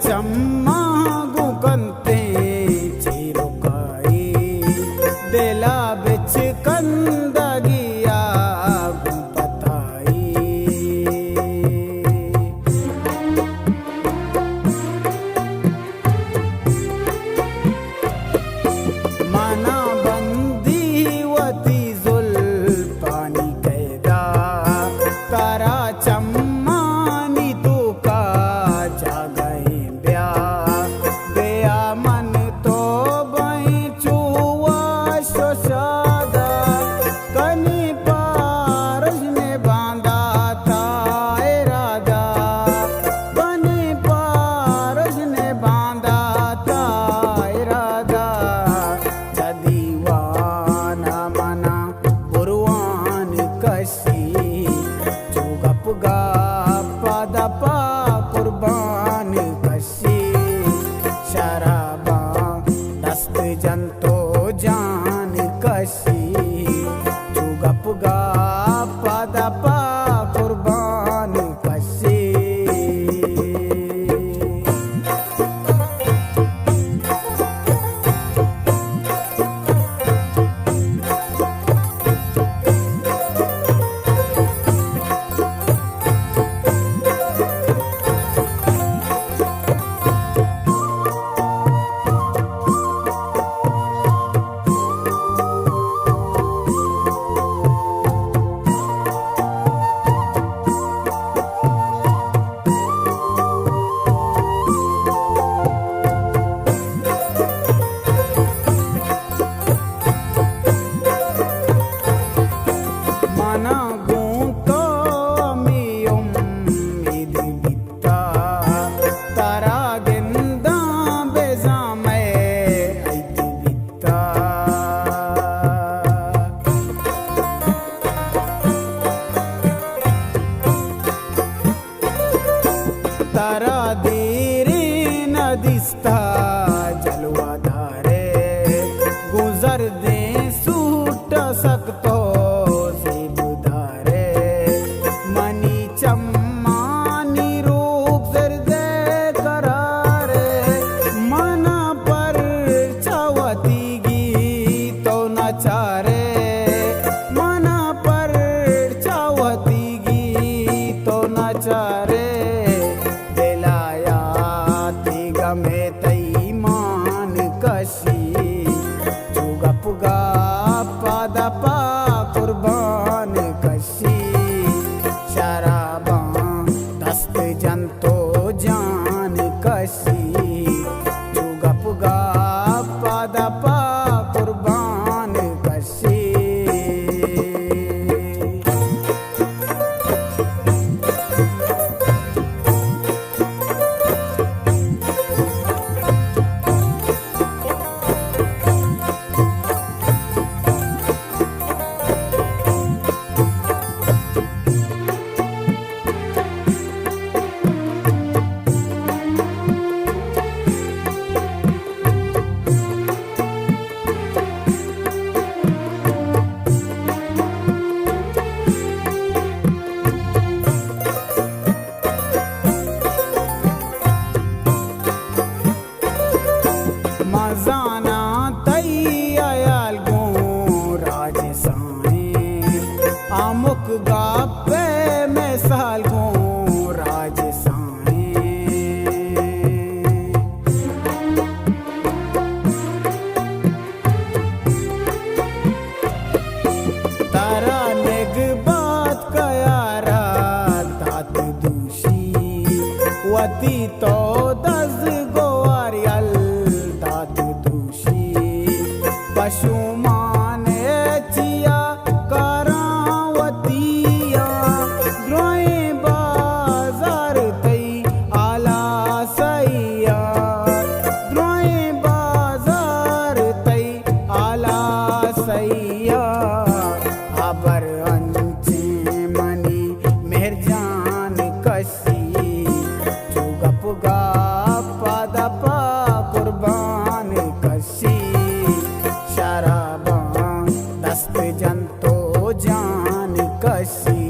चम्मा गुकंते चिरुकाई देला बिच कंदगिया गुपताई माना बंदी वती जुल पानी कैदा तारा चम्मा नी तू का जंतो जान कशी चुगप गा पदपा कुर्बान कशी तारा देरी नदिस्ता जलवा धारे गुजर दे सूट सकतो से बुधारे मनी चम्मानी रूप सर दे करारे मना पर चवती गीतो नचारे मना पर चवती गीतो नचारे में तई मान कशी चुगप गा पदपा कुर्बान कशी शराबा दस्त जंतो जान कशी चुगप गा पदपा कुर्बान कशी गती तो दस गोवारियल दाद दूषी पशु माने चिया करावतिया द्रोए बाजार तई आला सैया द्रोए बाजार तई आला सैया अबर अंचे मनी मेहरजान कसी चुगपुगा पदपा कुर्बान कसी शराबा दस्त जंतो जान कसी